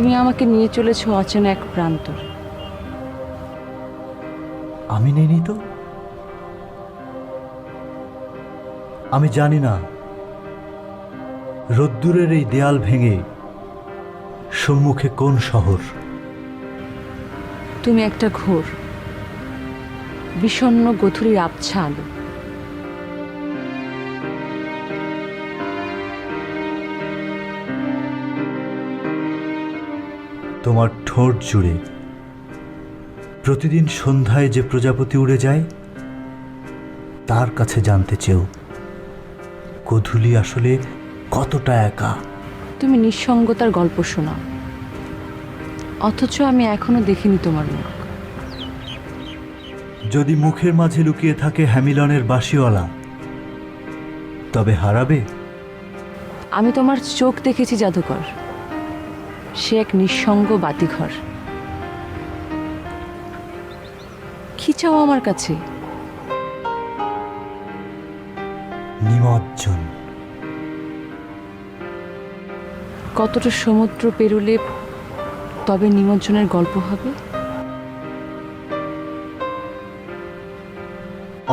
তুমি আমাকে নিয়ে চলেছো অচেনা এক প্রান্তর। আমি নেইনি তো। আমি জানি না রোদ্দুরের এই দেয়াল ভেঙে সম্মুখে কোন শহর। তুমি একটা ঘোর বিষণ্ণ গথুরির আবছা আলো। তোমার ঠোঁট জুড়ে প্রতিদিন সন্ধ্যায় যে প্রজাপতি উড়ে যায় তার কাছে জানতে চেও গোধূলি আসলে কতটা একা। তুমি নিঃসঙ্গতার গল্প শোনাও, অথচ আমি এখনো দেখিনি তোমার মুখ। যদি মুখের মাঝে লুকিয়ে থাকে হ্যামিলনের বাঁশিওয়ালা, তবে হারাবে। আমি তোমার চোখ দেখেছি জাদুকর, সে এক নিঃসঙ্গ বাতিঘর। কি চাও আমার কাছে? নিমজ্জন। কতটা সমুদ্র পেরুলে তবে নিমজ্জনের গল্প হবে?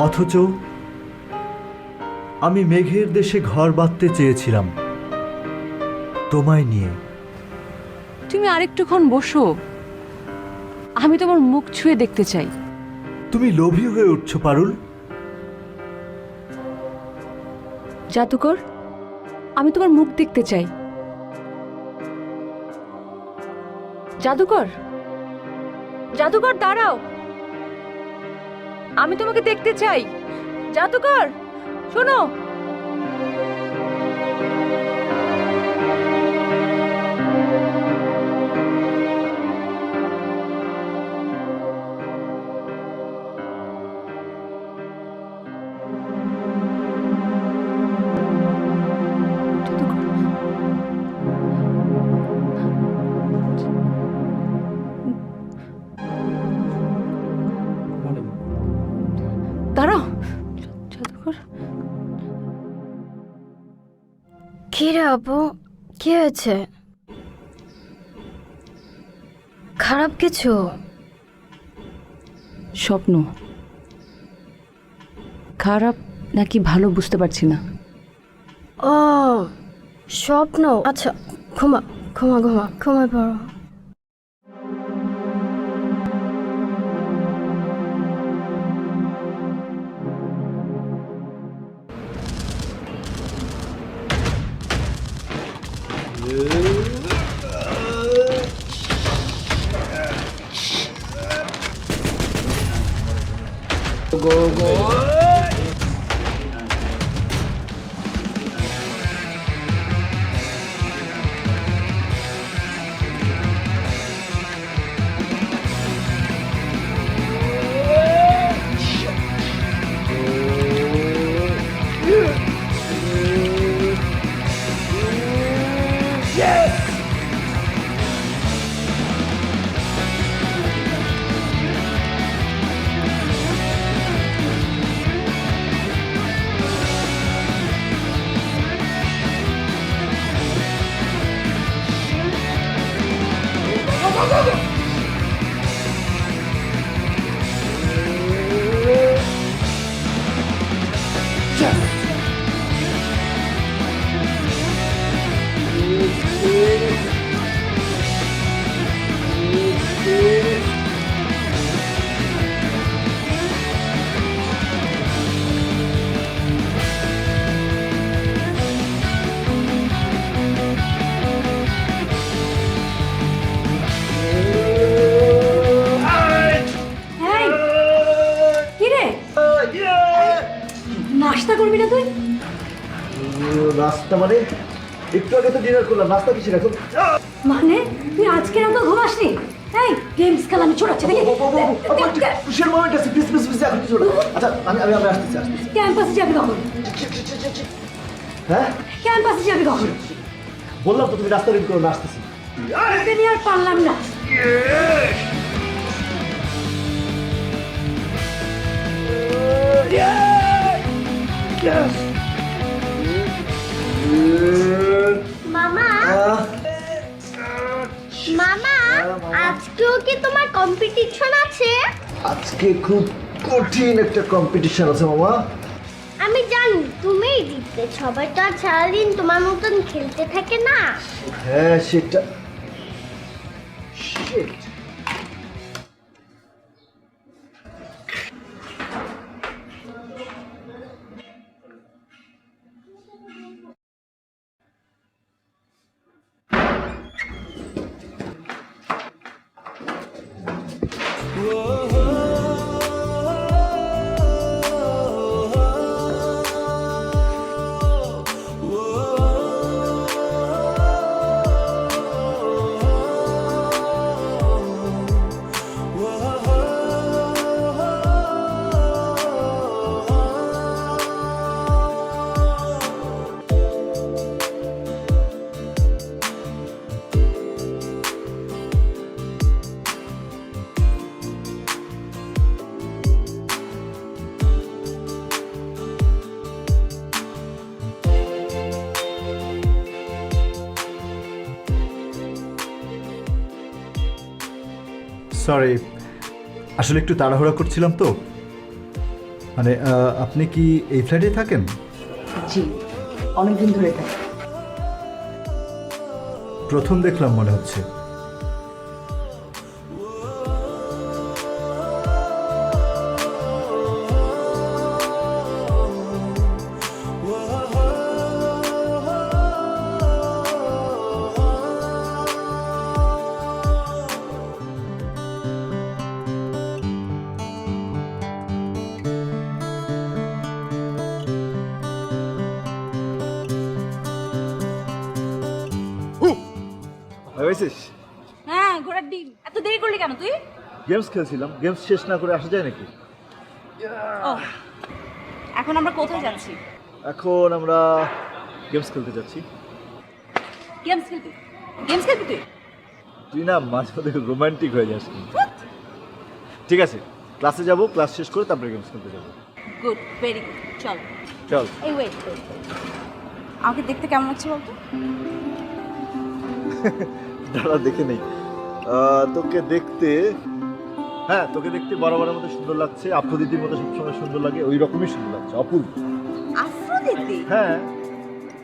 অথচ আমি মেঘের দেশে ঘর বাঁধতে চেয়েছিলাম তোমায় নিয়ে। তুমি আরেকটুক্ষণ বসো, আমি তোমার মুখ ছুঁয়ে দেখতে চাই। তুমি লোভী হয়ে উঠছো পারুল। জাদুকর, আমি তোমার মুখ দেখতে চাই। জাদুকর, জাদুকর দাঁড়াও, আমি তোমাকে দেখতে চাই। জাদুকর শোনো। দাঁড়াও জাদুকর। কি রে আপু, কি হয়েছে? খারাপ কিছু? স্বপ্ন খারাপ নাকি ভালো বুঝতে পারছি না। ও স্বপ্ন, আচ্ছা ঘুমা ঘুমা ঘুমা ঘুমায় পড়ো। নাস্তা করবি না তুই? নাস্তা মানে একটু আগে তো ডিনার করলাম, নাস্তা কিসের এখন? মানে তুই আজকে রাতে ঘুমাসনি? এই গেমস খেলা আমি ছোড়াচ্ছি দেখি। খুশির মোমেন্ট আছে, প্লিজ প্লিজ প্লিজ এখন কিছু না। আচ্ছা আমি আমি আমি আসতেছি আসতেছি। ক্যাম্পাসে যাবি কখন? হ্যাঁ ক্যাম্পাসে যাবি কখন? বললাম তো তুমি রাস্তা রেডি করো, না আসতেছি। তোকে নিয়ে আর পারলাম না। মামা, মা কি তোমার কম্পিটিশন আছে? আজকে খুব কঠিন একটা কম্পিটিশন আছে মামা। আমি জানি তুমিই জিতবে, সবাই তো আর সারাদিন তোমার মতন খেলতে থাকে না। হ্যাঁ সেটা Shit. সরি, আসলে একটু তাড়াহুড়া করছিলাম তো। মানে আপনি কি এই ফ্ল্যাটে থাকেন? জি, অনেকদিন ধরে থাকি। প্রথম দেখলাম মনে হচ্ছে। হয়েছিস? হ্যাঁ, ঘোড়ার ডিম। এত দেরি করলি কেন তুই? গেমস খেলছিলাম, গেমস শেষ না করে আসা যায় নাকি? ও, এখন আমরা কোথায় যাচ্ছি? এখন আমরা গেমস খেলতে যাচ্ছি। গেমস খেলবি? গেমস খেলবি তুই? তুই না মাঝে মধ্যে রোমান্টিক হয়ে যাস কিন্তু। ঠিক আছে, ক্লাসে যাব, ক্লাস শেষ করে তারপরে গেমস খেলতে যাবো। Good, very good. চল। চল। এই ওয়েট। আমাকে দেখতে কেমন লাগছে বলতো? দাঁড়া দেখে নেই। তোকে দেখতে, হ্যাঁ তোকে দেখতে বরাবরের মতো সুন্দর লাগছে, আফ্রোদিদির মতো সবসময় সুন্দর লাগে, ওই রকমই সুন্দর লাগছে, অপূর্ব। আফ্রোদিতি? হ্যাঁ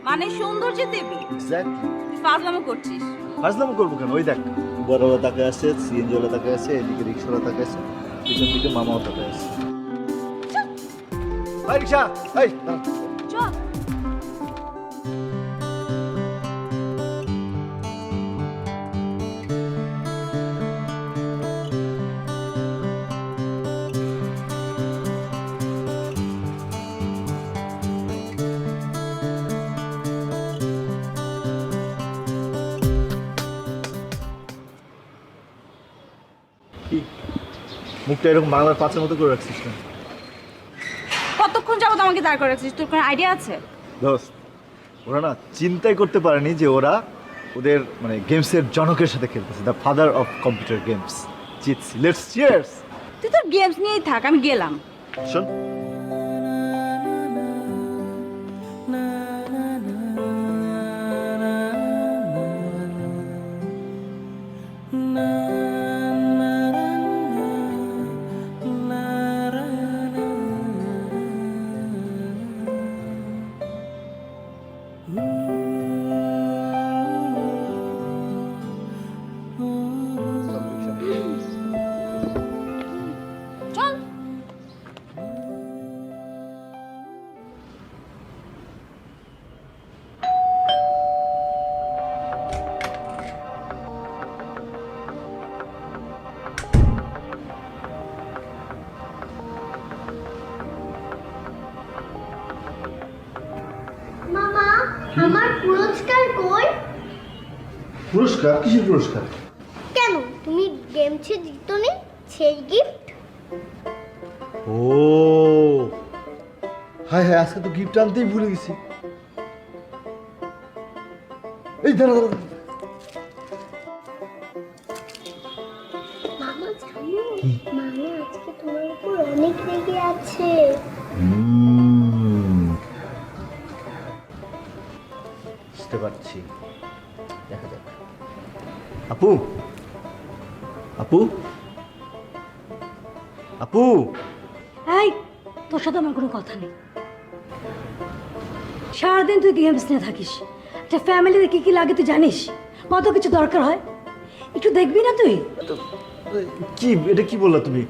মানে সৌন্দর্য দেবী? এক্স্যাক্টলি। তুই ফাজলামো করছিস। ফাজলামো করবো কেন? ওই দেখ বড়রা তাকে আছে, সিএনজিওয়ালা তাকে আছে, এদিকে রিক্সাওয়ালা তাকে আছে, পিছন দিকে মামাও তাকে আছে। ভাই রিক্সা, এই দাঁড়া। চল। কি মুখটা এরকম বাংলার পাঁচের মতো করে রাখছিস না? কতক্ষণ যাবত আমাকে দাঁড় করে রাখছিস? তোর কোনো আইডিয়া আছে? দোস্ত, ওরা না চিন্তাই করতে পারেনি যে ওরা ওদের মানে গেমসের জনকের সাথে খেলতেছে, the father of computer games. জিতছি, লেটস চিয়ার্স। তুই তোর গেমস নিয়েই থাক, আমি গেলাম। শোন, চল। মামা, আমার পুরস্কার কই? পুরস্কার? কিসের পুরস্কার? কেন তুমি গেমসে জিতনি? সেই গিফট? ও হায় হায়, আজকে তো গিফট আনতেই ভুলে গেছি। এই দাঁড়া দাঁড়া, মামা জানো, মামা আজকে তোমার উপর অনেক রেগে আছে। বুঝতে পারছি, দেখা যাক। আপু, আপু আপু এই তোর সাথে আমার কোনো কথা নেই। সারাদিন তুই গেমস নিয়ে থাকিস, একটা ফ্যামিলিতে কি কি লাগে তুই জানিস? কত কিছু দরকার হয়, একটু দেখবি না তুই? কি এটা কি বললা তুমি?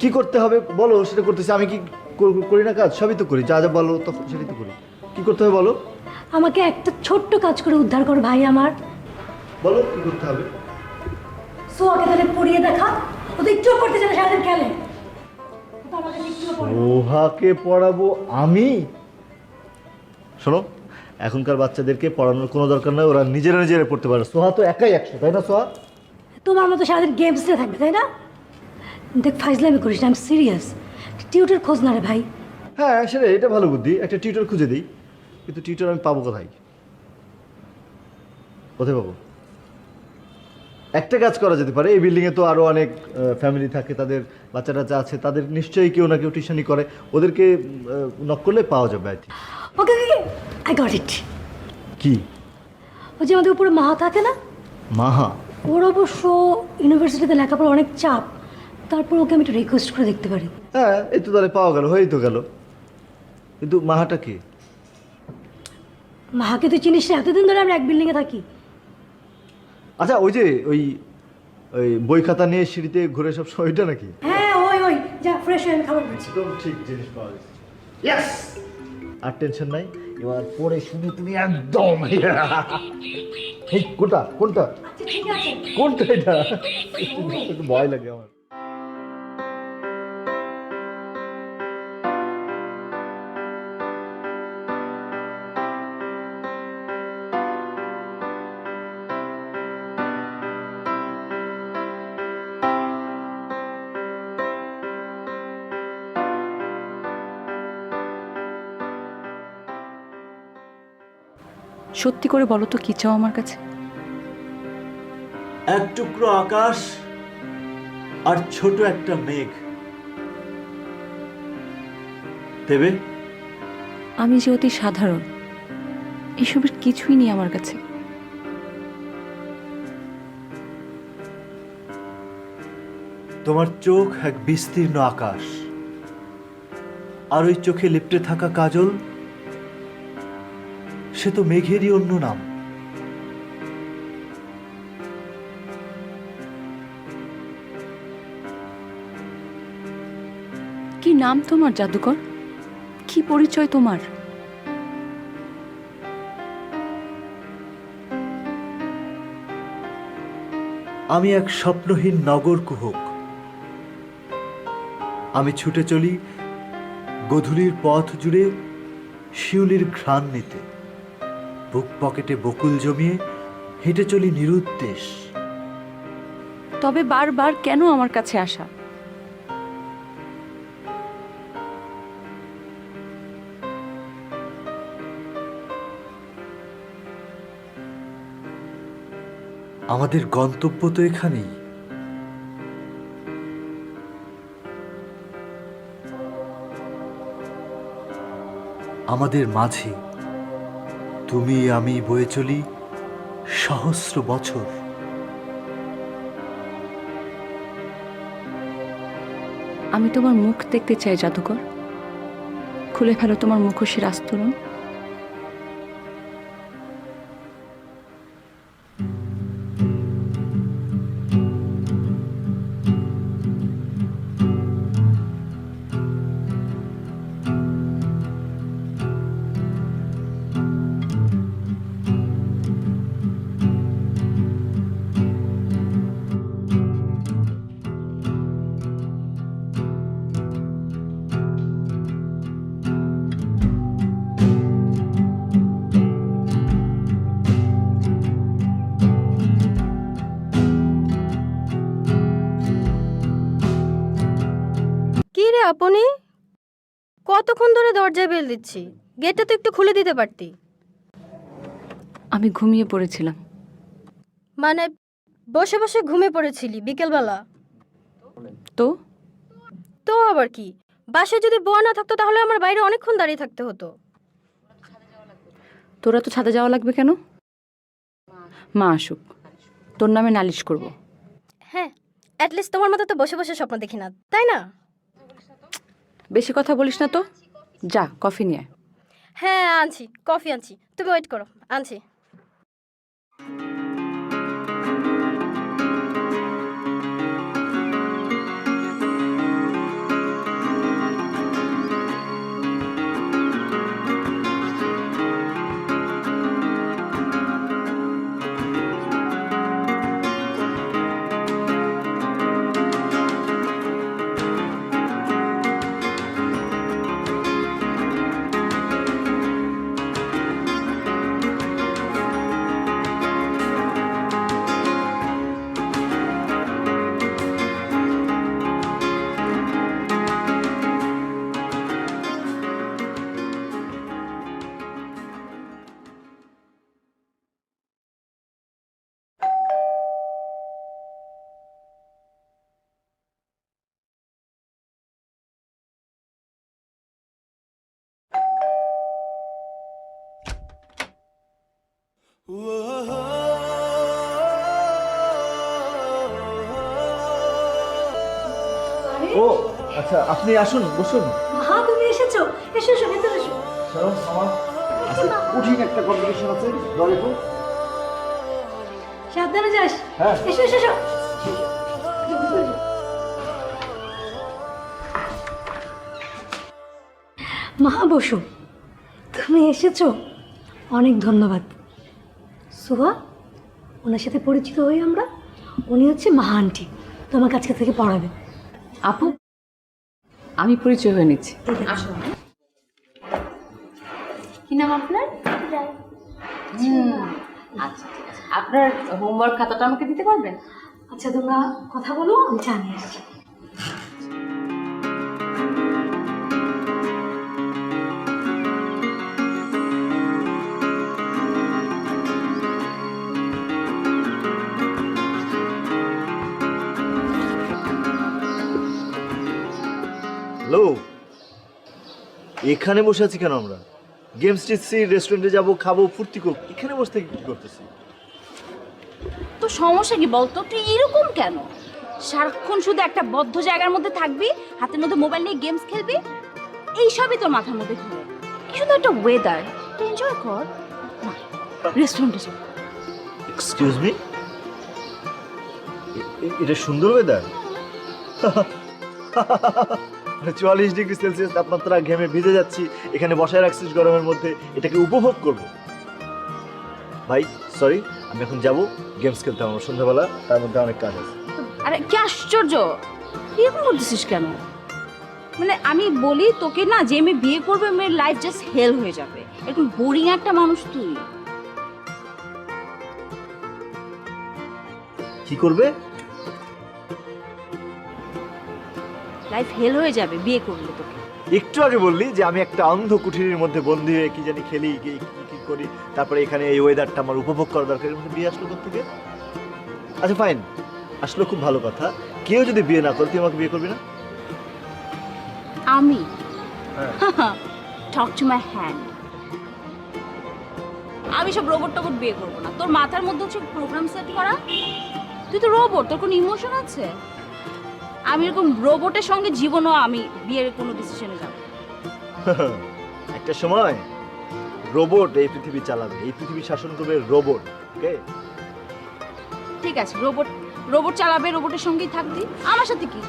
কি করতে হবে বলো, সেটা করতেছি। আমি কি করি না কাজ? সবই তো করি, যা যা বলো তখন সেটাই তো করি। কি করতে হবে বলো? আমাকে একটা ছোট্ট কাজ করে উদ্ধার কর ভাই আমার। বলো কি করতে হবে। সোয়াকে তাহলে পড়িয়ে দেখা, ও তো একটুও পড়তে চায় না, সারাদিন খেলে। ও তো আমার কাছে একটুও পড়ে না। সোহাকে পড়াবো আমি? শোনো, এখনকার বাচ্চাদেরকে পড়ানোর কোনো দরকার নেই, ওরা নিজেরা নিজেরা পড়তে পারে। সোহা তো একাই 100, তাই না সোহা? তোমার মতো সারাদিন গেমস নিয়ে থাকবে তাই না? দেখ ফাইজলামি করিস না, আমি সিরিয়াস। টিউটার খোঁজ না রে ভাই। হ্যাঁ সেটা, এটা ভালো বুদ্ধি, একটা টিউটর খুঁজে দিই। কিন্তু টিউটর আমি পাবো কোথায়? কোথায় পাবো? একটা কাজ করা যেতে পারে, এই বিল্ডিংয়ে তো আরও অনেক ফ্যামিলি থাকে, তাদের বাচ্চা টাচ্চা আছে, তাদের নিশ্চয়ই কেউ না কেউ টিউশনই করে, ওদেরকে নক করলে পাওয়া যাবে I think. Okay okay, I got it. কি? ও যে আমাদের উপরে মাহা থাকে না, মাহা? ওর অবশ্য ইউনিভার্সিটিতে লেখাপড়া অনেক চাপ, তারপর ওকে আমি একটু রিকোয়েস্ট করে দেখতে পারি। হ্যাঁ এই তো তাহলে পাওয়া গেল, হয়েই তো গেল। কিন্তু মাহাটা কি? মাহাকে তুই চিনিস না, এতদিন ধরে আমরা এক বিল্ডিংয়ে থাকি। আচ্ছা ওই যে ওই ওই বই খাতা নিয়ে সিঁড়িতে ঘুরে সব সময়, ওইটা নাকি? হ্যাঁ ওই ওই, যা ফ্রেশ হয়ে আমি খাবার খাচ্ছি। একদম ঠিক জিনিস পাওয়া গেছে। ইয়েস! আর টেনশন নাই, এবার পরে শুনে তুমি একদম এই কোনটা কোনটা আচ্ছা ঠিক আছে। কোনটা এটা? একটু ভয় লাগে আমার। সত্যি করে বলো তো কি চাও আমার কাছে? এক টুকরো আকাশ আর ছোট একটা মেঘ দেবে। আমি যে অতি সাধারণ, এসবের কিছুই নেই আমার কাছে। তোমার চোখ এক বিস্তীর্ণ আকাশ, আর ওই চোখে লিপ্টে থাকা কাজল, সে তো মেঘেরই অন্য নাম। কি নাম তোমার জাদুকর? কি পরিচয় তোমার? আমি এক স্বপ্নহীন নগর কুহক। আমি ছুটে চলি গধূলির পথ জুড়ে শিউলির ঘ্রাণ নিতে, বুক পকেটে বকুল জমিয়ে হেঁটে চলি নিরুদ্দেশ। তবে বারবার কেন আমার কাছে আসা? আমাদের গন্তব্য তো এখানেই। আমাদের মাঝে তুমি আমি বয়ে চলি সহস্র বছর। আমি তোমার মুখ দেখতে চাই জাদুকর। খুলে ফেলো তোমার মুখোশের আস্তরণ। কি রে আপনি, কতক্ষণ ধরে দরজায় বেল দিচ্ছি, গেটটা তো একটু খুলে দিতে পারতি। আমি ঘুমিয়ে পড়েছিলাম। মানে বসে বসে ঘুমিয়ে পড়েছিলি বিকেলবেলা? তো তো আবার কি, বাসায় যদি বউ না থাকতো তাহলে আমার বাইরে অনেকক্ষণ দাঁড়িয়ে থাকতে হতো। তোরা তো ছাদে যাওয়া লাগবে কেন? মা আসুক, তোর নামে নালিশ করব। হ্যাঁ, অ্যাটলিস্ট তোমার মতো তো বসে বসে স্বপ্ন দেখি না, তাই না? বেশি কথা বলিস না তো, যা কফি নিয়ে আয়। হ্যাঁ আনছি, কফি আনছি, তুমি ওয়েট করো, আনছি। ও আচ্ছা, আপনি আসুন, বসুন। মাহা তুমি এসেছো, এসো এসো ভেতরে এসো। চলো, আমার আজকে কঠিন একটা কম্পিটিশন আছে, দলে তো। সাবধানে যাস। হ্যাঁ। এসো এসো এসো। মাহা বসো, তুমি এসেছো, অনেক ধন্যবাদ। সুহা, ওনার সাথে পরিচিত হই আমরা, উনি হচ্ছে মাহা আন্টি, তোমার কাছে থেকে পড়াবে। আপু, আমি পরিচয় হয়ে নিচ্ছি। আসো। কি নাম আপনার? আচ্ছা ঠিক আছে, আপনার হোমওয়ার্ক খাতাটা আমাকে দিতে পারবেন? আচ্ছা তোমরা কথা বলো, আমি চা নিয়ে আসছি। হ্যালো, এখানে বসে আছি কেন আমরা? গেম স্ট্রিট রেস্টুরেন্টে যাবো, খাবো, ফুর্তি করবো, এখানে বসে থেকে কি করতেছি? তো সমস্যা কি বলতো, তুই এরকম কেন? সারাক্ষণ শুধু একটা বদ্ধ জায়গার মধ্যে থাকবি, হাতের মধ্যে মোবাইল নিয়ে গেমস খেলবি, এইসবই তোর মাথার মধ্যে ঘুরে। কি শুধু একটা ওয়েদার, তুই এনজয় কর না, রেস্টুরেন্টে চল। এক্সকিউজ মি, এটা সুন্দর ওয়েদার। 44°C তাপমাত্রা, ঘেমে ভিজে যাচ্ছি, এখানে বসায় রাখছিস গরমের মধ্যে, এটাকে উপভোগ করবো? ভাই সরি, আমি এখন যাবো গেমস খেলতে, আমার সন্ধ্যাবেলা, তার মধ্যে অনেক কাজ আছে। আরে কি আশ্চর্য, এরকম করতেছিস কেন? মানে আমি বলি তোকে না, যে মেয়ে বিয়ে করবে মেয়ের লাইফ জাস্ট হেল হয়ে যাবে, এরকম বোরিং একটা মানুষ তুই। কি করবে? লাইফ হেল হয়ে যাবে বিয়ে করলে তোকে। একটু আগে বললি যে আমি একটা অন্ধ কুঠিরের মধ্যে বন্দি হয়ে কি জানি খেলি, কি কি করি, তারপরে এখানে এই ওয়েদারটা আমার উপভোগ করা দরকার, এর মধ্যে বিয়ে আসলো কোত্থেকে? আচ্ছা ফাইন, আসলো, খুব ভালো কথা। কেউ যদি বিয়ে না করে, তুই আমাকে বিয়ে করবি না? আমি টক টু মাই হ্যান্ড, আমি সব রোবট টোবট বিয়ে করবো না। তোর মাথার মধ্যে হচ্ছে প্রোগ্রাম সেট করা, তুই তো রোবট, তোর কোনো ইমোশন আছে? আমি এরকম রোবটের সঙ্গে জীবনও আমি বিয়ের কোনো ডিসিশনে যাব। একটা সময় রোবট এই পৃথিবী চালাবে, এই পৃথিবী শাসন করবে রোবট। ওকে, ঠিক আছে, রোবট রোবট চালাবে, রোবটের সঙ্গেই থাকবি, আমার সাথে কি?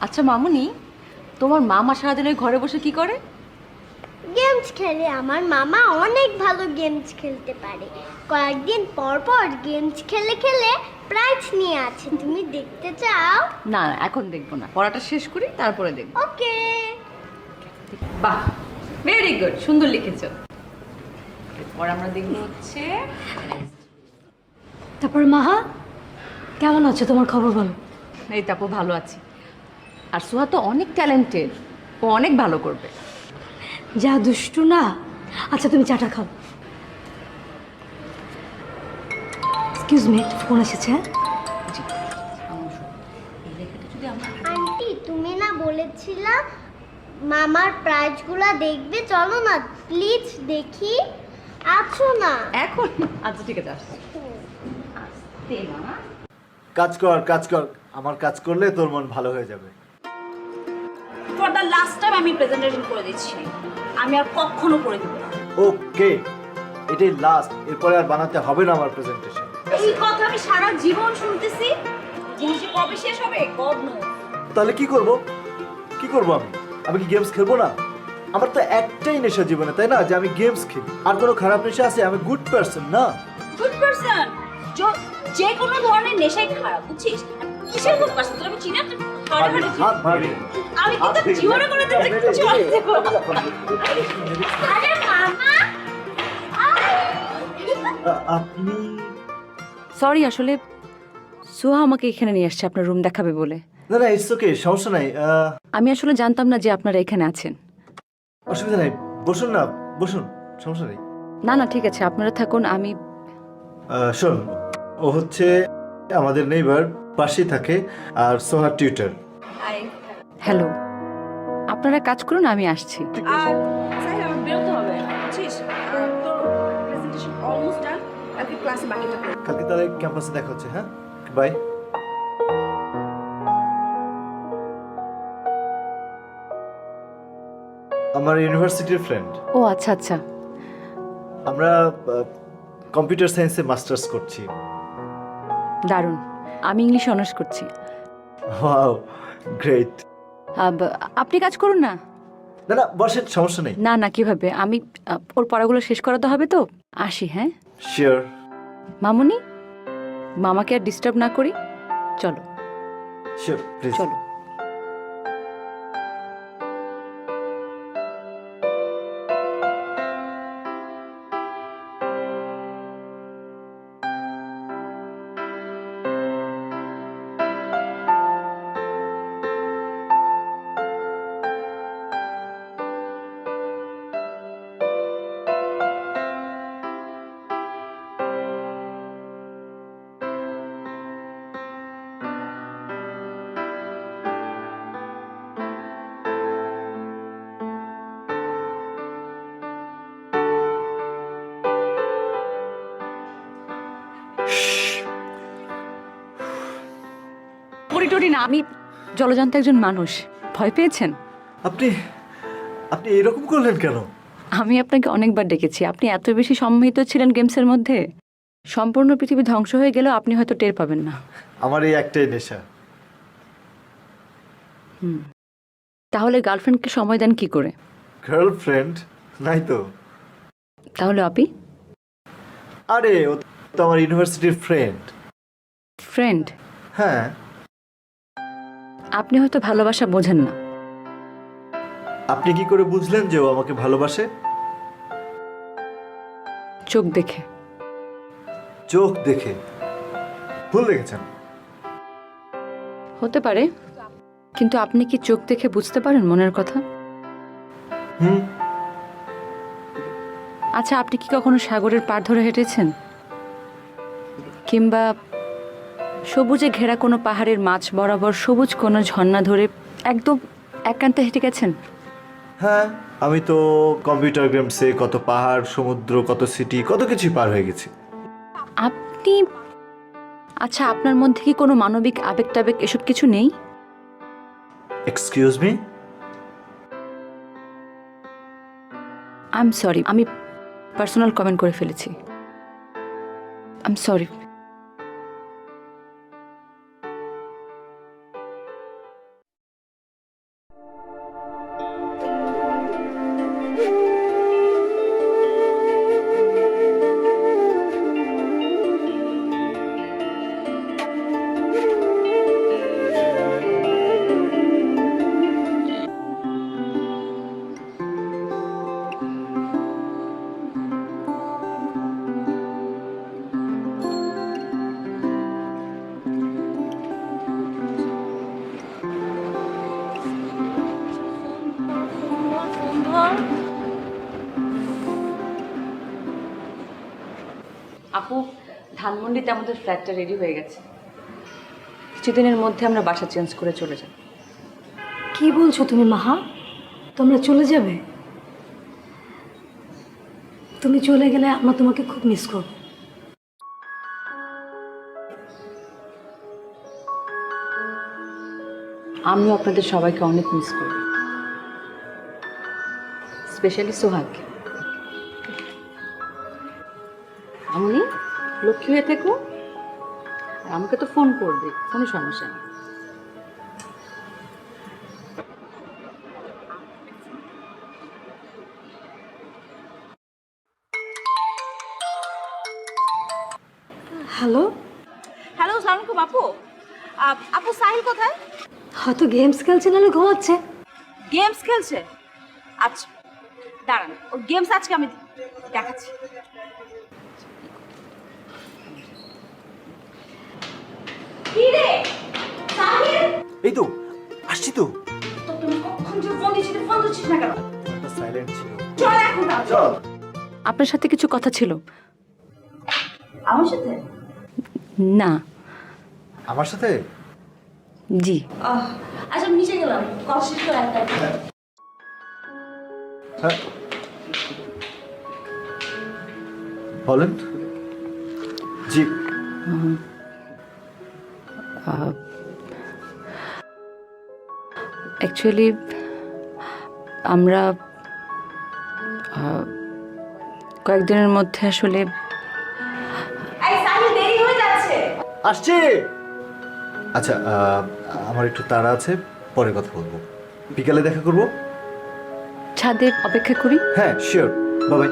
আচ্ছা মামুনি, তোমার মামা সারাদিন ওই ঘরে বসে কি করে? গেমস খেলে। আমার মামা অনেক ভালো গেমস খেলতে পারে, কয়েকদিন পর পর গেমস খেলে খেলে প্রাইজ নিয়ে আছে। তুমি দেখতে চাও? না না, এখন দেখবো না, পড়াটা শেষ করি তারপরে দেখবো। ওকে। বাহ, ভেরি গুড, সুন্দর লিখেছো। এরপর আমরা দেখবো হচ্ছে তারপর মাহা, কেমন আছো, তোমার খবর বলো। এই তাপু, ভালো আছি। আর সুহা তো অনেক ট্যালেন্টেড, ও অনেক ভালো করবে। যা দুষ্টু না। আচ্ছা তুমি চাটা খাও। এক্সকিউজ মি, ফোন এসেছে। হ্যাঁ আন্টি তুমি না বলেছিলা মামার প্রাইজগুলো দেখবে, চলো না প্লিজ দেখি। আছো না এখন আচ্ছা ঠিক আছে আসছি। কাজ কর কাজ কর, আমার কাজ করলে তোর মন ভালো হয়ে যাবে। ফর দ্য লাস্ট টাইম আমি প্রেজেন্টেশন করে দিচ্ছি, আমি আর কখনো করে দেবো না। ওকে, এটাই লাস্ট, এরপরে আর বানাতে হবে না আমার প্রেজেন্টেশন। এই কথা আমি সারা জীবন শুনতেছি, জিনিস কবে শেষ হবে গড নোস। তাহলে কি করব? কি করব আমি? আমি কি গেমস খেলবো না? আমার তো একটাই নেশা জীবনে, তাই না, যে আমি গেমস খেলি। আর কোনো খারাপ নেশা আছে? আমি গুড পারসন না। গুড পারসন, যে কোনো ধরনের নেশাই খারাপ, বুঝছিস? কিসের গুড পারসন তোর? আমি চিনি না, হাত মারবি। আমি কিন্তু জীবনে করে দিতে চলতে আরে মামা আপনি? সরি, আসলে সোহা আমাকে এখানে নিয়ে আসছে আপনার রুম দেখাবে বলে। না না, ইটস ওকে, সমস্যা নাই। আমি আসলে জানতাম না যে আপনারা এখানে আছেন। অসুবিধা নাই, বসুন না, বসুন, সমস্যা নেই। না না ঠিক আছে, আপনারা থাকুন। আমি শোন, ও হচ্ছে আমাদের নেইবার, পাশেই থাকে, আর সোহার টিউটার। হ্যালো, আপনারা কাজ করুন, আমি আসছি। আর সাহেব আমার বেরোতে হবে, বুঝছিস? তোর প্রেজেন্টেশন অলমোস্ট ডান, কালকে ক্লাসে বাকিটা করব। কালকে তাহলে ক্যাম্পাসে দেখা হচ্ছে। হ্যাঁ, বাই। আমার ইউনিভার্সিটির ফ্রেন্ড। ও আচ্ছা আচ্ছা, আমরা কম্পিউটার সায়েন্সে মাস্টার্স করছি। দারুণ। আমি ইংলিশ অনার্স করছি। Wow, great. আপনি কাজ করুন না। না না, বসেন, সমস্যা নেই। না না, কিভাবে? আমি ওর পড়াগুলো শেষ করাতে হবে তো। আসি। হ্যাঁ শিওর। মামুনি, মামাকে আর ডিস্টার্ব না করি, চলো শিওর, প্লিজ। চলো। পরিটরি না, আমি জলজান্ত একজন মানুষ। ভয় পেয়েছেন? আপনি আপনি এরকম করলেন কেন? আমি আপনাকে অনেকবার ডেকেছি, আপনি এত বেশি সম্মিলিত ছিলেন গেমসের মধ্যে, সম্পূর্ণ পৃথিবী ধ্বংস হয়ে গেলেও আপনি হয়তো টের পাবেন না। আমার এই একটাই নেশা। তাহলে গার্লফ্রেন্ডকে সময় দেন কি করে? গার্লফ্রেন্ড নাই তো। তাহলে আপনি? আরে ও তো আমার ইউনিভার্সিটির ফ্রেন্ড। ফ্রেন্ড? হ্যাঁ। আপনি হয়তো ভালোবাসা বোঝেন না। আপনি কি করে বুঝলেন যে ও আমাকে ভালোবাসে? চোখ দেখে। চোখ দেখে? ভুল দেখেছেন। হতে পারে, কিন্তু আপনি কি চোখ দেখে বুঝতে পারেন মনের কথা? হুম। আচ্ছা, আপনি কি কখনো সাগরের পাড় ধরে হেঁটেছেন? কিংবা সবুজে ঘেরা কোনো পাহাড়ের মাঝ বরাবর সবুজ কোনো ঝর্ণা ধরে একদম একান্তে হেঁটে গেছেন? হ্যাঁ, আমি তো কম্পিউটার গেমসে কত পাহাড়, সমুদ্র, কত সিটি, কত কিছু পার হয়ে গেছি। আপনি, আচ্ছা, আপনার মধ্যে কি কোনো মানবিক আবেগ টাবেগ এসব কিছু নেই? Excuse me? I am sorry, আমি পার্সোনাল কমেন্ট করে ফেলেছি। I am sorry. ধানমন্ডিতে আমাদের ফ্ল্যাটটা রেডি হয়ে গেছে, কিছুদিনের মধ্যে আমরা বাসা চেঞ্জ করে চলে যাব। কি বলছো তুমি মাহা? তোমরা চলে যাবে? তুমি চলে গেলে আমরা তোমাকে খুব মিস করব। আমিও আপনাদের সবাইকে অনেক মিস করব, স্পেশালি সোহাগকে। আমনি লক্ষ্মী হয়ে থেকো, আর আমাকে তো ফোন করবে, কোনো সমস্যা নেই। হ্যালো, হ্যালো, আসসালামু আলাইকুম আপু। আপু সাহিল কোথায়? হয়তো গেমস খেলছে, নাহলে ঘুমাচ্ছে। গেমস খেলছে? আচ্ছা দাঁড়ান, ওর গেমস আজকে আমি দেখাচ্ছি। কি রে সাহিল? এই তো আসছি তো। তো তুমি কখন যে ফোন দিচ্ছিস, ফোন দিচ্ছিস না কেন? সাইলেন্ট ছিল। চল এখন তাহলে। চল। আপনার সাথে কিছু কথা ছিল। আমার সাথে? না। আমার সাথে? জি। আচ্ছা আমি নিচে গেলাম, কল শেষ করে একটা। হ্যাঁ বলেন। জি। অ্যাকচুয়ালি আমরা কয়েকদিনের মধ্যে আসলে এই সাহিল দেরি হয়ে যাচ্ছে। আসছি। আচ্ছা আমার একটু তাড়া আছে, পরে কথা বলবো। বিকালে দেখা করব। ছাদে অপেক্ষা করি। হ্যাঁ শিওর, বাই।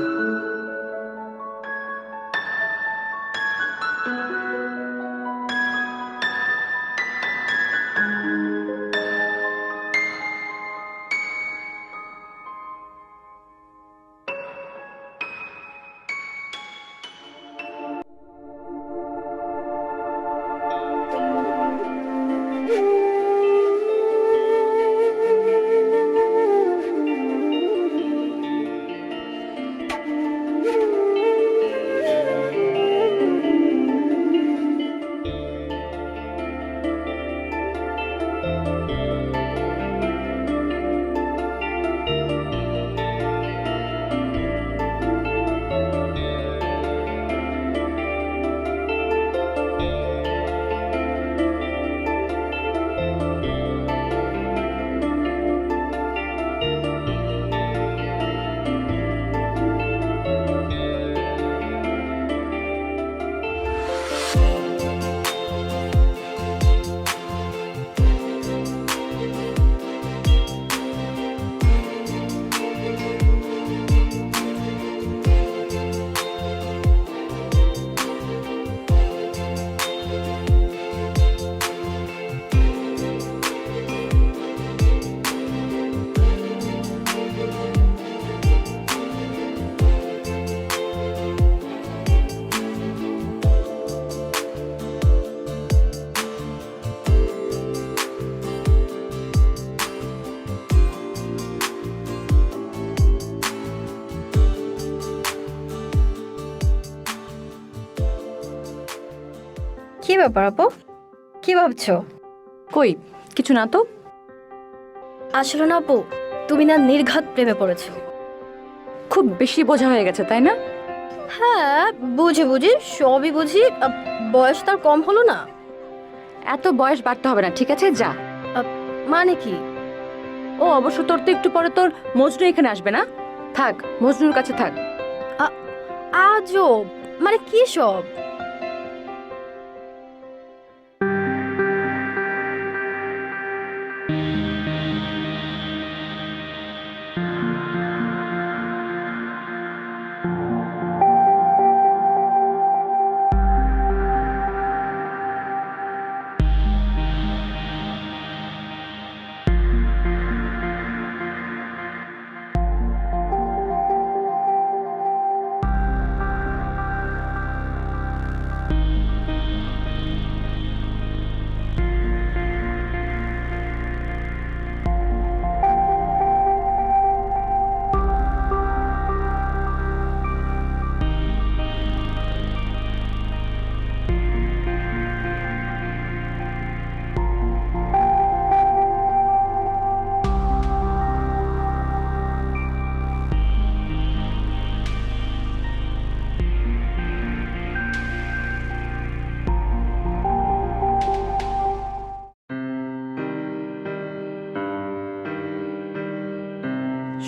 কি ব্যাপার আপু, কি ভাবছো? কই কিছু না তো। আসলে না আপু, তুমি না নির্ঘাত প্রেমে পড়েছো। খুব বেশি বোঝা হয়ে গেছে তাই না? হ্যাঁ বুঝি বুঝি, সবই বুঝি। বয়স তার কম হলো না। এত বয়স বাড়তে হবে না, ঠিক আছে যা। মানে কি? ও অবশ্য তোর তো একটু পরে তোর মজনু এখানে আসবে না? থাক, মজনুর কাছে থাক। আজব, মানে কি সব?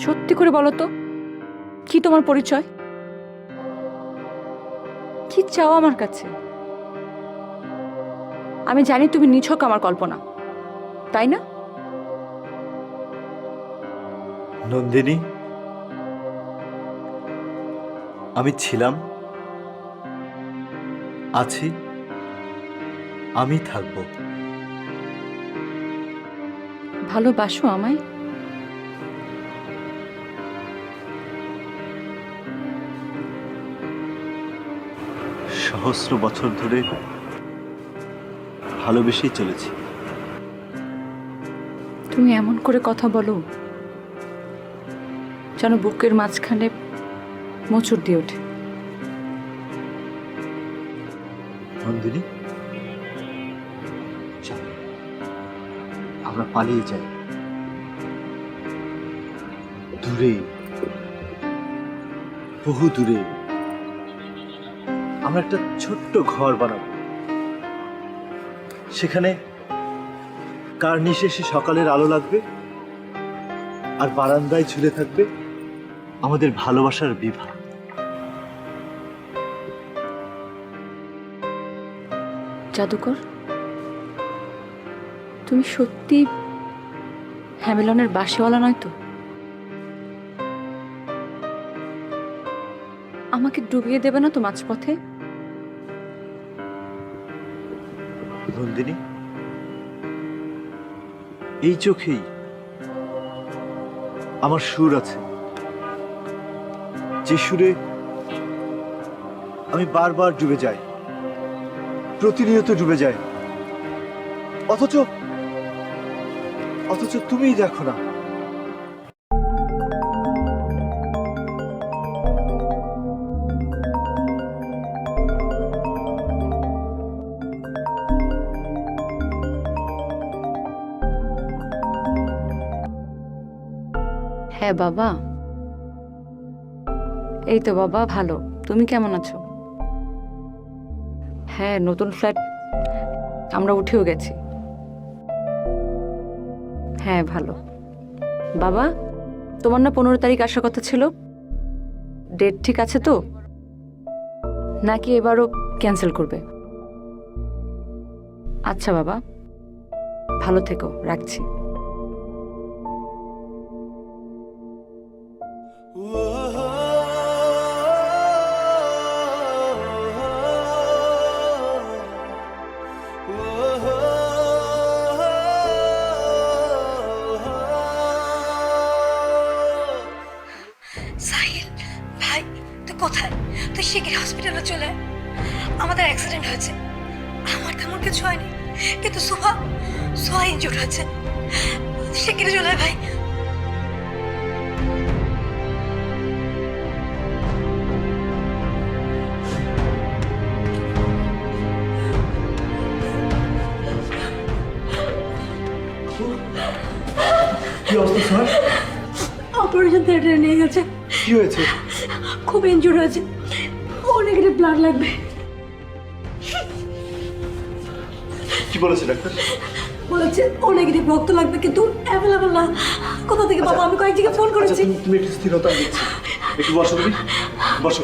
সত্যি করে বলো তো, কি তোমার পরিচয়? কি চাও আমার কাছে? আমি জানি তুমি নিছক আমার কল্পনা, তাই না? নন্দিনী, আমি ছিলাম, আছি, আমি থাকব। ভালোবাসো আমায়? সহস্র বছর ধরে ভালোবেসেই চলেছি। তুমি এমন করে কথা বলো যেন বুকের মাঝখানে মোচড় দিয়ে ওঠে। নন্দিনী, চল, আমরা পালিয়ে যাই দূরে, বহু দূরে। আমরা একটা ছোট্ট ঘর বানাবো, সেখানে কার্নিশে সকালের আলো লাগবে, আর বারান্দায় ঝুলে থাকবে আমাদের ভালোবাসার বিভা। জাদুকর, তুমি সত্যি হ্যামিলনের বাসিওয়ালা নয় তো? আমাকে ডুবিয়ে দেবে না তো মাঝপথে? নন্দিনী, এই চোখেই আমার সুর আছে, যে সুরে আমি বারবার ডুবে যাই, প্রতিনিয়ত ডুবে যাই, অথচ অথচ তুমিই দেখো না। হ্যাঁ বাবা, এই তো বাবা ভালো। তুমি কেমন আছো? হ্যাঁ, নতুন ফ্ল্যাট আমরা উঠেও গেছি। হ্যাঁ ভালো। বাবা, তোমার না 15 তারিখ আসার কথা ছিল, ডেট ঠিক আছে তো? নাকি এবারও ক্যান্সেল করবে? আচ্ছা বাবা, ভালো থেকো, রাখছি। সাহিল ভাই, তুই কোথায়? তুই শিগগির হসপিটালে চলে আয়। আমাদের অ্যাক্সিডেন্ট হয়েছে, আমার তেমন কিছু হয়নি, কিন্তু সোহা সোহা ইনজুর্ড হয়েছে। শিগগির চলে আয় ভাই। কি অবস্থা স্যার? অপারেশন থিয়েটারে নিয়ে গেছে। কি হয়েছে? খুব ইনজুর্ড হয়েছে, ও নেগেটিভ ব্লাড লাগবে। কি বলেছে ডাক্তার? বলেছে ও নেগেটিভ রক্ত লাগবে, কিন্তু অ্যাভেলেবল না। কোথা থেকে বাবা? আমি কয়েক জায়গায় ফোন করেছি। তুমি একটু স্থিরতা দিচ্ছি, একটু বসো, তুমি বসো।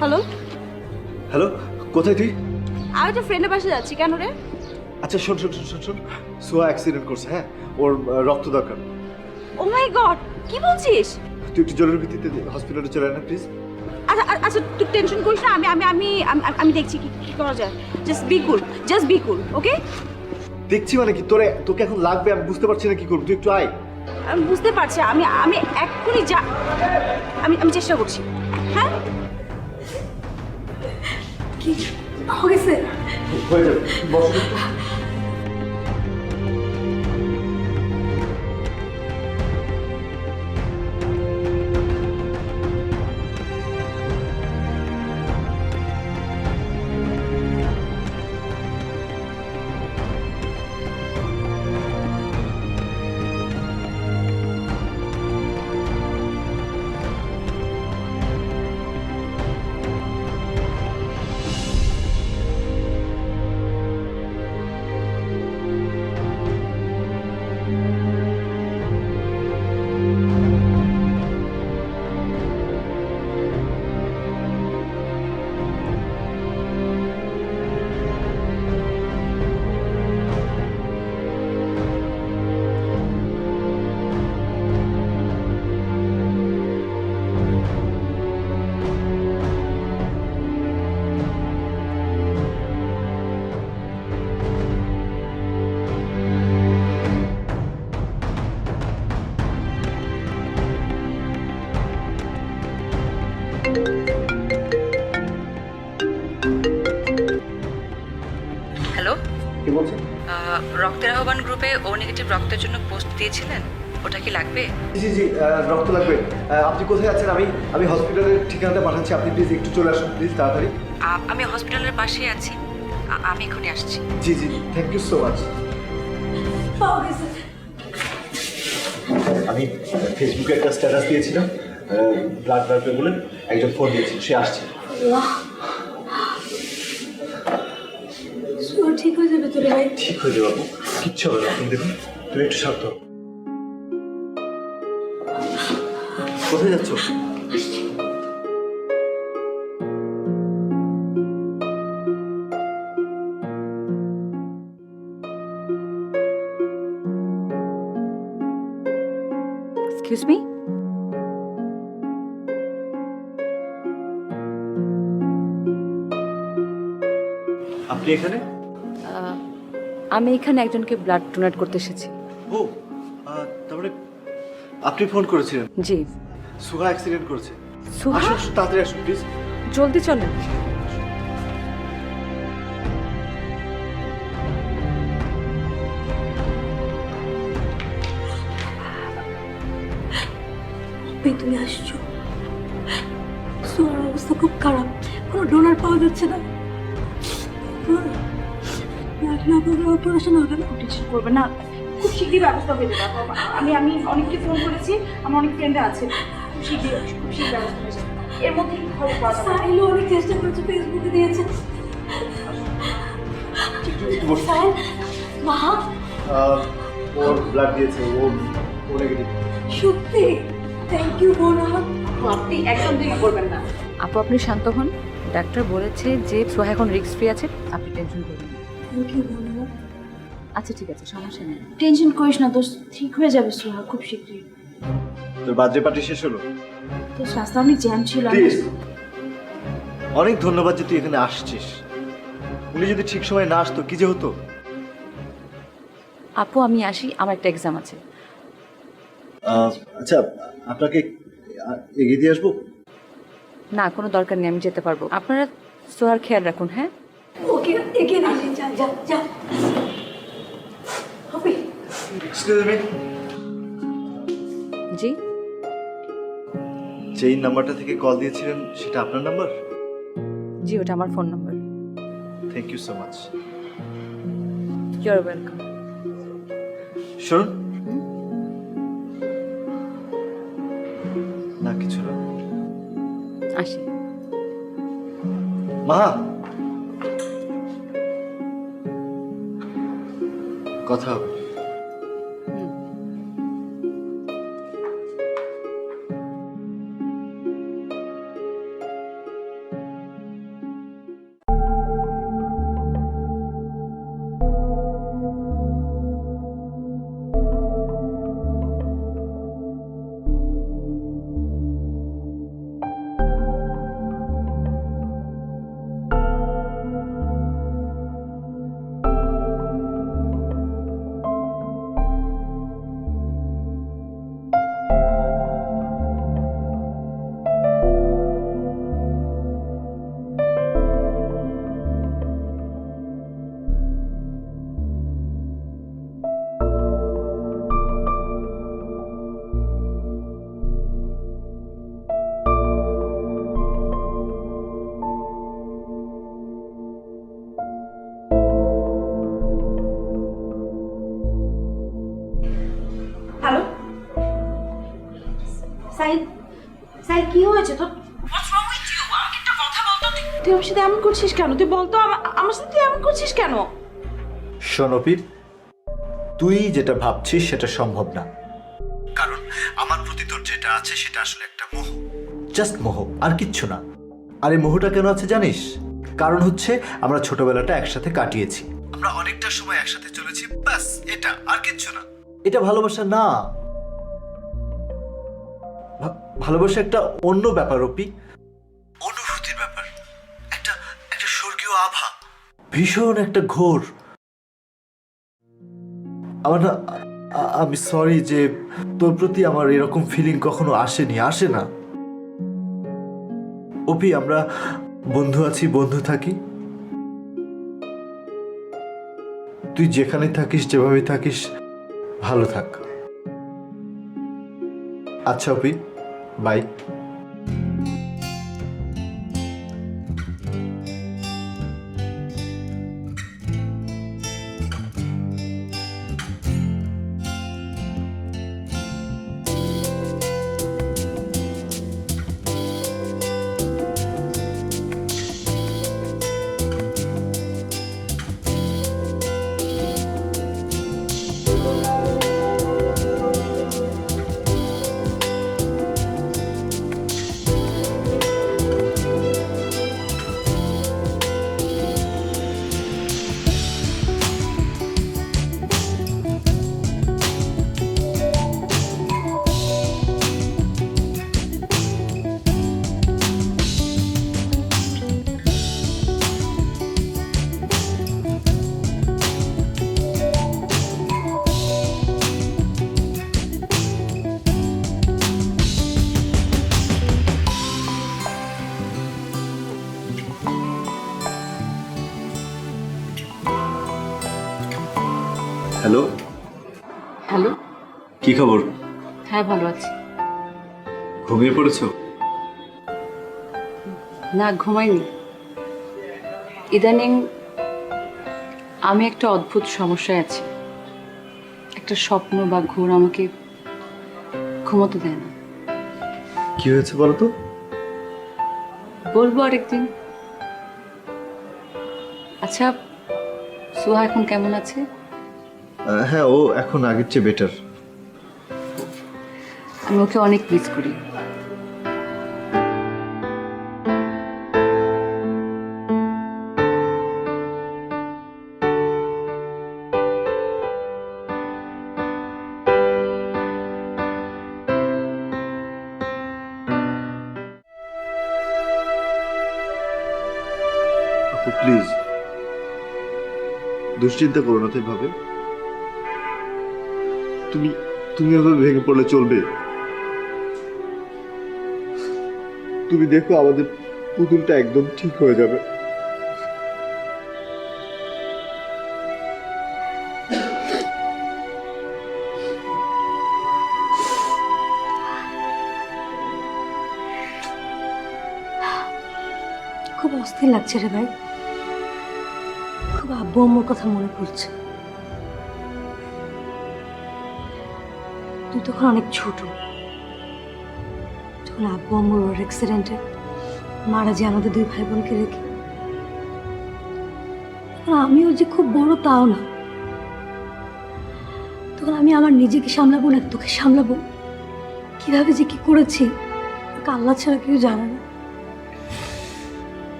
হ্যালো, হ্যালো, কোথায় তুই? আমি তো ফ্রেন্ডের বাসে যাচ্ছি। কেন রে? আচ্ছা শোন শোন শোন শোন শোন, সোয়া অ্যাক্সিডেন্ট করছে, হ্যাঁ, ওর রক্ত দরকার। ও মাই গড, কি বলছিস? তুই একটু জরুরি ভিত্তিতে হসপিটালে চলে আয় না প্লিজ। আচ্ছা আচ্ছা, তুই টেনশন করিস না, আমি আমি আমি আমি- আমি দেখছি কি কি করা যায়। Just be cool, just be cool, okay? দেখছি মানে কি, তোকে এখন লাগবে, আমি বুঝতে পারছি না কি করবো, তুই একটু আয়। আমি বুঝতে পারছি, আমি আমি এক্ষুনি যা, আমি আমি চেষ্টা করছি। হ্যাঁ, কি হয়েছে? হয়ে যাবে, বসো একটু। রক্তের আহ্বান গ্রুপে ও নেগেটিভ রক্তের জন্য পোস্ট দিয়েছিলেন, ওটা কি লাগবে? জি জি রক্ত লাগবে। আপনি কোথায় আছেন? আমি হসপিটালের ঠিকানাটা পাঠাচ্ছি, আপনি প্লিজ একটু চলে আসুন প্লিজ তাড়াতাড়ি। আমি হসপিটালের পাশেই আছি, আমি এখনই আসছি। জি জি থ্যাংক ইউ সো মাচ। আমি ফেসবুকে একটা স্ট্যাটাস দিয়েছিলাম ব্লাড লাগবে বলে, একজন ফোন দিয়েছিল, সে আসছে। ঠিক হয়ে যাবে তোরে ভাই। ঠিক হয়ে যাবে বাবু, কিচ্ছু হবে না। আপনি দেখুন, তুমি একটু শান্ত হও। কোথায় যাচ্ছ? এক্সকিউজ মি, আপনি এখানে? আমি এখানে একজনকে ব্লাড ডোনেট করতে এসেছি। ও তারপরে আপনি ফোন করেছিলেন? জি। সুহা অ্যাক্সিডেন্ট করেছে। সুহা? আসুন আসুন, তাড়াতাড়ি আসুন প্লিজ। জলদি চলেন। তুমি আসছো? সোনার অবস্থা খুব খারাপ, কোনো ডোনার পাওয়া যাচ্ছে না। অপারেশন হবে না। টেনশন করবে না, খুব শীঘ্রই ব্যবস্থা হয়ে যাবে। আমি অনেককে ফোন করেছি, আমার অনেক ফ্রেন্ডরা আছে, খুব শীঘ্রই ব্যবস্থা হয়ে যাবে। এর মধ্যে খবর পাওয়া যাবে। সাহিলও অনেক চেষ্টা করেছে, ফেসবুকে দিয়েছে। সাহিল, মা ওর ব্লাড দিয়েছে, ও নেগেটিভ। সত্যি থ্যাংক ইউ বোন। আপনি একদম দেরি করবেন না। আপু আপনি শান্ত হন, ডাক্তার বলেছে যে সোহা এখন রিস্ক ফ্রি আছে, আপনি টেনশন করবেন না। থ্যাংক ইউ বোন। আচ্ছা ঠিক আছে, সমস্যা নেই। টেনশন করিস না দোস্ত, ঠিক হয়ে যাবে সোহা খুব শীঘ্রই। তোর বার্থডে পার্টি শেষ হলো? তো রাস্তা অনেক জ্যাম ছিল। প্লিজ, অনেক ধন্যবাদ যে তুই এখানে আসছিস। উনি যদি ঠিক সময় না আসতো কি যে হতো। আপু আমি আসি, আমার একটা এক্সাম আছে। আচ্ছা, আপনাকে এগিয়ে দিয়ে আসবো? না কোনো দরকার নেই, আমি যেতে পারবো। আপনারা সোহার খেয়াল রাখুন। হ্যাঁ ওকে এগিয়ে নিয়ে যা যা যা। হবে। এক্সকিউজ মি, জি। যেই নাম্বারটা থেকে কল দিয়েছিলেন সেটা আপনার নাম্বার? জি ওটা আমার phone number. Thank you so much. You are welcome. শুনুন না, কিছু না। আসি। মা, কথা হবে। হ্যালো সাইদ, সাইদ কি হয়েছে তোর? আমাকে একটা কথা বলতো। তুই আমার সাথে এমন করছিস কেন? তুই বলতো আমার সাথে তুই এমন করছিস কেন? শোনপির, তুই যেটা ভাবছিস সেটা সম্ভব না। কারণ আমার প্রতি তোর যেটা আছে সেটা আসলে একটা মোহ, জাস্ট মোহ, আর কিচ্ছু না। আর এই মোহটা কেন আছে জানিস? কারণ হচ্ছে আমরা ছোটবেলাটা একসাথে কাটিয়েছি, আমরা অনেকটা সময় একসাথে চলেছি, ব্যাস এটা, আর কিচ্ছু না। এটা ভালোবাসা না, ভালোবাসা একটা অন্য ব্যাপার অপি, অনুভূতির ব্যাপার, একটা একটা স্বর্গীয় আভা, ভীষণ একটা ঘোর। আমার না, আমি সরি যে তোর প্রতি আমার এরকম ফিলিং কখনো আসে না। অপি, আমরা বন্ধু আছি, বন্ধু থাকি। তুই যেখানে থাকিস, যেভাবে থাকিস, ভালো থাক। আচ্ছা অপি, বাই। Hello, hello. কি খবর? হ্যাঁ, ভালো আছি। ঘুমিয়ে পড়েছো? না, ঘুমাইনি। ইদানিং আমি একটা অদ্ভুত সমস্যায় আছি। একটা স্বপ্ন বা ঘোর আমাকে ঘুমোতে দেয় না। কি হয়েছে বলো তো? বলবো আরেকদিন। আচ্ছা, সুহা এখন কেমন আছে? হ্যাঁ, ও এখন আগের চেয়ে বেটার। আমি ওকে অনেক মিস করি। আপু প্লিজ দুশ্চিন্তা করো না তো এভাবে। তুমি তুমি এভাবে ভেঙে পড়লে চলবে? তুমি দেখো আমাদের পুতুলটা একদম ঠিক হয়ে যাবে। খুব অস্থির লাগছে রে ভাই, খুব আব্বু আম্মুর কথা মনে পড়ছে। তুই তখন অনেক ছোট, যখন আব্বু আম্মুর রোড অ্যাক্সিডেন্টে মারা যায় আমাদের দুই ভাই বোনকে রেখে। তখন আমিও যে খুব বড় তাও না, তখন আমি আমার নিজেকে সামলাবো না তোকে সামলাবো, কিভাবে যে কি করেছি আল্লাহ ছাড়া কেউ জানে না।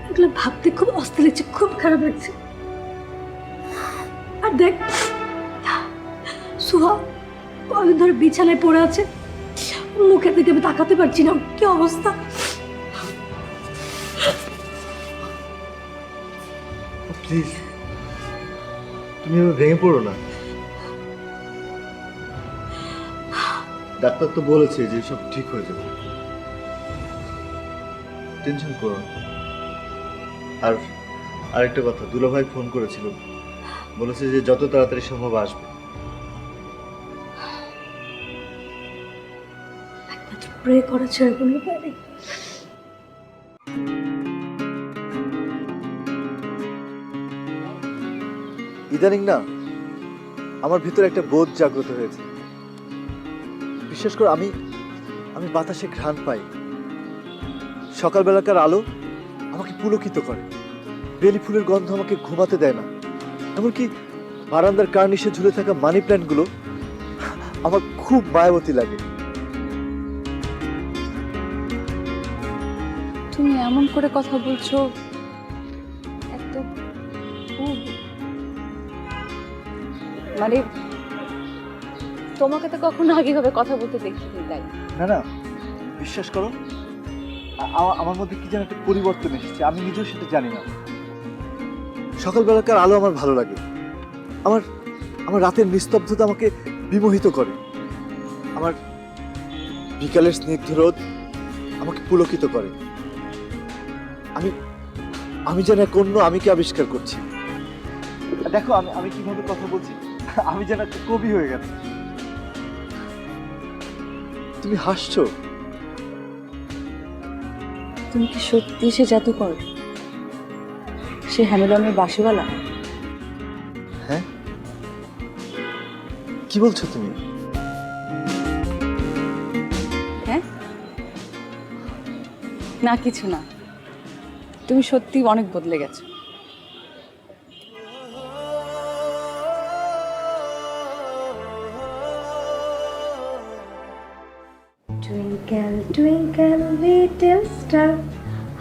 এগুলো ভাবতে খুব অস্থির লাগছে, খুব খারাপ লাগছে। আর দেখ সুহা কদিন ধরে বিছানায় পড়ে আছে, মুখের দিকে আমি তাকাতে পারছি না, কি অবস্থা। প্লিজ তুমি এভাবে ভেঙে পড়ো না। ডাক্তার তো বলেছে যে সব ঠিক হয়ে যাবে, টেনশন করো না। আর আরেকটা কথা, দুলাভাই ফোন করেছিল, বলেছে যে যত তাড়াতাড়ি সম্ভব আসবে। একমাত্র প্রে করা ছাড়া কোনো উপায় নেই। ইদানিং না আমার ভিতরে একটা বোধ জাগ্রত হয়েছে। বিশেষ করে আমি বাতাসে ঘ্রাণ পাই, সকালবেলাকার আলো আমাকে পুলকিত করে, বেলি ফুলের গন্ধ আমাকে ঘুমাতে দেয় না। এমনকি বারান্দার কার্নিশে ঝুলে থাকা মানি প্ল্যান্টগুলো আমার খুব মায়াবতী লাগে। তুমি এমন করে কথা বলছো, এত মানে তোমাকে তো কখনো আগে ভাবে কথা বলতে দেখিনি, তাই না না, বিশ্বাস করো, আমার মধ্যে কি যেন একটা পরিবর্তন এসেছে, আমি নিজেও সেটা জানি না। সকালবেলাকার আলো আমার ভালো লাগে, আমার রাতের নিস্তব্ধতা আমাকে বিমোহিত করে, আমার বিকালের স্নিগ্ধ রোদ আমাকে পুলকিত করে। আমি যেন এক অন্য আমিকে আবিষ্কার করছি। দেখো আমি আমি কিভাবে কথা বলছি, আমি যেন একটা কবি হয়ে গেছি। তুমি হাসছো? তুমি কি সত্যি সে জাদুকর, সে হ্যামিলনের বাঁশিওয়ালা? হ্যাঁ, কি বলছো তুমি? হ্যাঁ, না কিছু না, তুমি সত্যি অনেক বদলে গেছো। Twinkle, twinkle, little star,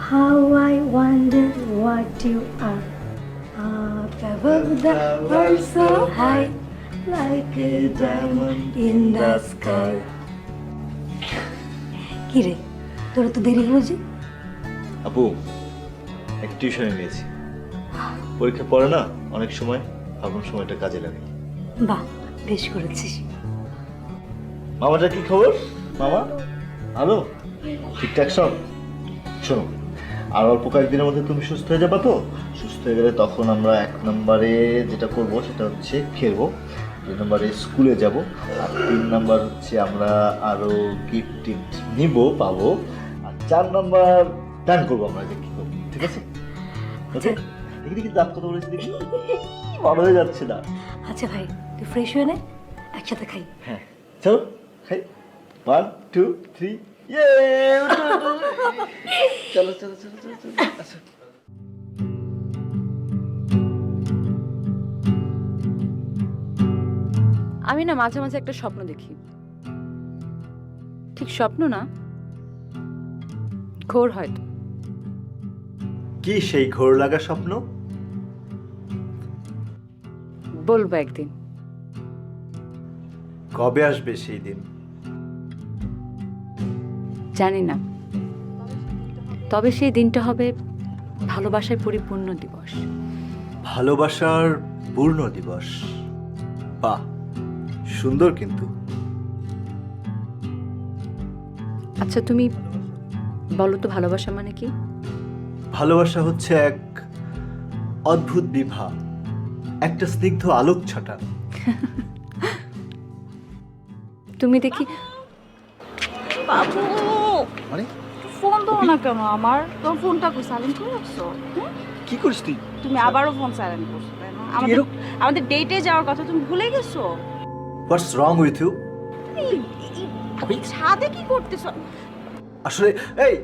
how I wonder what you are. Up above the world so high, like a diamond in the sky. কি রে, তোর তো দেরি হলো যে? আপু, একটা টিউশনে নিয়েছি, পরীক্ষা পড়ে না অনেক সময় ভাবুন সময়টা কাজে লাগে। বাহ, বেশ করেছিস। মামাটা কি খবর? মামা ভালো, ঠিকঠাক সব? শোনো, আর অল্প কয়েকদিনের মধ্যে তুমি সুস্থ হয়ে যাবে তো? সুস্থ হয়ে গেলে তখন আমরা 1 নম্বরে যেটা করব সেটা হচ্ছে খেলবো, 2 নম্বরে স্কুলে যাব, আর 3 নম্বর হচ্ছে আমরা আরো গিফট টিফট নিব পাবো, আর 4 নম্বর প্ল্যান করবো আমরা যে কি করবো, ঠিক আছে? ওকে, দেখি দেখি দাঁত কত বলেছি দেখি, বড় হয়ে যাচ্ছে না। আচ্ছা ভাই, তুই ফ্রেশ হয়ে নে, একসাথে খাই। হ্যাঁ, চলো খাই। 1 2 3, ইয়ে! চলো চলো চলো চলো চলো, আচ্ছা। আমি না মাঝে মাঝে একটা স্বপ্ন দেখি, ঠিক স্বপ্ন না, ঘোর হয়তো। কি সেই ঘোর লাগা স্বপ্ন? বলবো একদিন। কবে আসবে সেই দিন? জানি না, তবে সেই দিনটা হবে ভালোবাসায় পরিপূর্ণ দিবস। ভালোবাসার পূর্ণ দিবস, বাহ, সুন্দর কিন্তু। আচ্ছা তুমি বলো তো, ভালোবাসা মানে কি? ভালোবাসা হচ্ছে এক অদ্ভুত বিভা, একটা স্নিগ্ধ আলোক ছটা। তুমি দেখি বাবু, মানে ফোন দাও না কেন আমার? তোর ফোনটা কই, সাইলেন্ট করে রাখছো? কি করিস তুই? তুমি আবারও ফোন সাইলেন্ট করছো, তাই না? আমাদের ডেটে যাওয়ার কথা তুমি ভুলে গেছো? হোয়াটস রং উইথ ইউ? ছাদে কি করতেছো? আসলে এই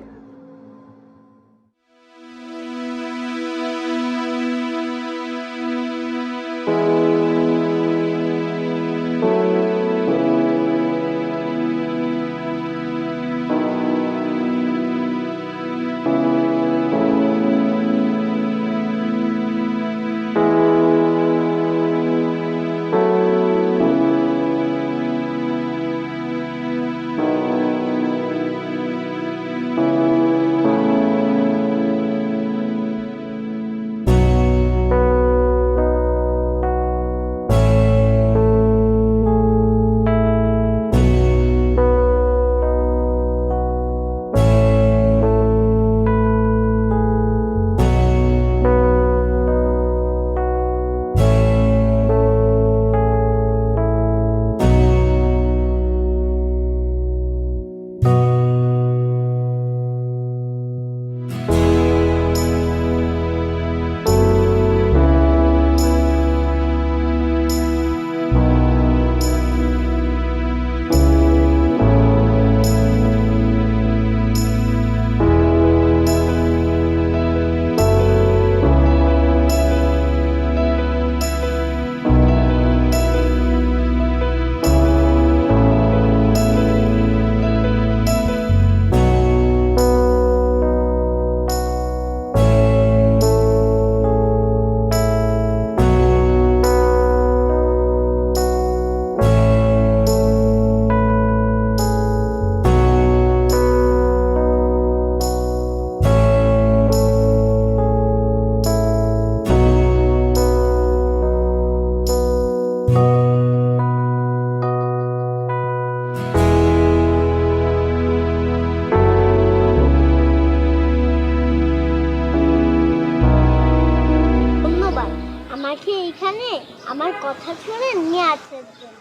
সিনিয়রদের জন্য।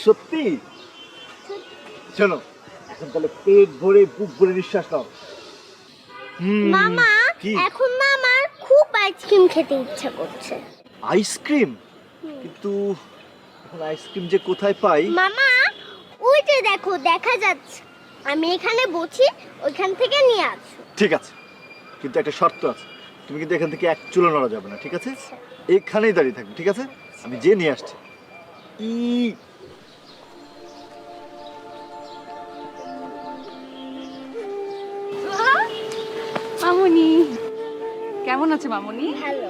সত্যি? শোনো, এখন তাহলে পেট ভরে বুক ভরে নিঃশ্বাস নাও। মামা, কি? এখন না আমার খুব আইসক্রিম খেতে ইচ্ছা করছে। আইসক্রিম? কিন্তু এখন আইসক্রিম যে কোথায় পাই? মামা, ওই যে দেখো, দেখা যাচ্ছে। আমি এখানে বসি, ওইখান থেকে নিয়ে আসো। ঠিক আছে, কিন্তু একটা শর্ত আছে, তুমি কিন্তু এখান থেকে এক চুলো নড়া যাবে না, ঠিক আছে? এখানেই দাঁড়িয়ে থাকবে, ঠিক আছে? আমি যে নিয়ে আসছি। মামুনি, কেমন আছে মামুনি? হ্যালো।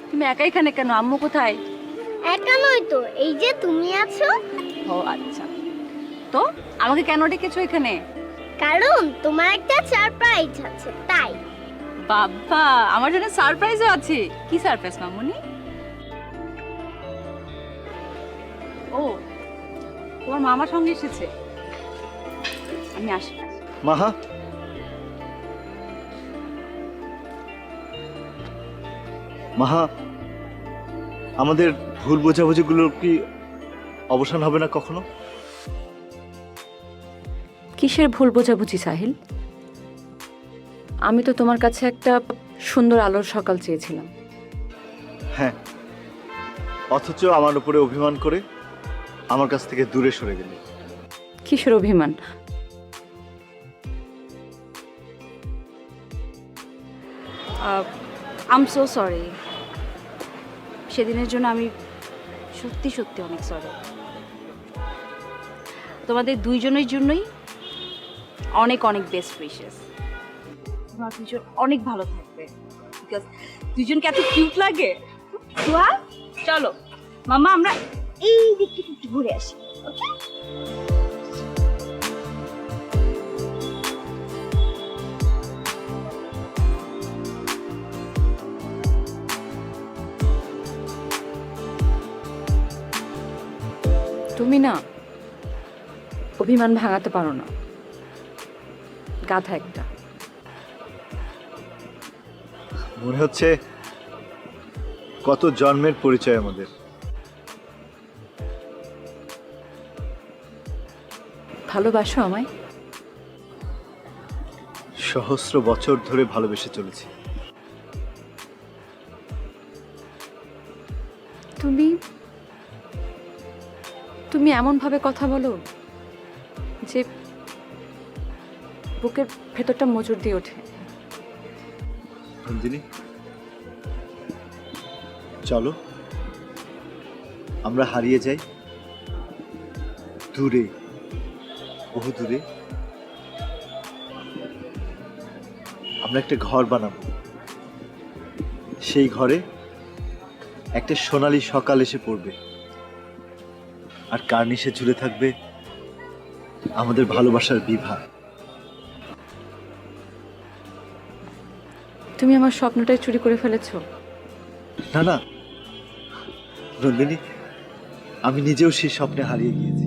তুমি একা এখানে কেন? আম্মু কোথায়? একা নয় তো, এই যে তুমি আছো। ও আচ্ছা, তো আমাকে কেন ডেকেছো এখানে? কারণ তোমার একটা সারপ্রাইজ আছে, তাই। বাবা, আমার জন্য সারপ্রাইজও আছে। কি সারপ্রাইজ মামুনি? ও, তোমার মামার সঙ্গে এসেছে। আমি আসি। মাহা, মাহা, আমাদের ভুল বোঝাবুঝিগুলোর কি অবসান হবে না কখনো? কিসের ভুল বোঝাবুঝি সাহিল? আমি তো তোমার কাছে একটা সুন্দর আলোর সকাল চেয়েছিলাম। হ্যাঁ, অথচ আমার উপরে অভিমান করে আমার কাছ থেকে দূরে সরে গেলে। কিসের অভিমান? আম সো সরি। সেদিনের জন্য আমি সত্যি সত্যি অনেক সরি। তোমাদের দুইজনের জন্যই অনেক অনেক বেস্ট উইশেস। তোমরা দুজন অনেক ভালো থাকবে, বিকজ দুজনকে এত কিউট লাগে। সোয়া, চলো মামা আমরা এই দিক থেকে একটু ঘুরে আসি, ওকে? তুমি না অভিমান ভাঙাতে পারো না, গাধা একটা। মনে হচ্ছে কত জন্মের পরিচয় আমাদের। ভালোবাসো আমায়? সহস্র বছর ধরে ভালোবেসে চলেছি। তুমি তুমি এমন ভাবে কথা বলো যে বুকের ভেতরটা মজুর দিয়ে ওঠে। নন্দিনী, চলো আমরা হারিয়ে যাই দূরে, বহু দূরে। আমরা একটা ঘর বানাবো, সেই ঘরে একটা সোনালী সকাল এসে পড়বে, আর কার্নিশে ঝুলে থাকবে আমাদের ভালোবাসার বিভা। তুমি আমার স্বপ্নটাই চুরি করে ফেলেছো। না না নন্দিনী, আমি নিজেও সেই স্বপ্নে হারিয়ে গিয়েছি।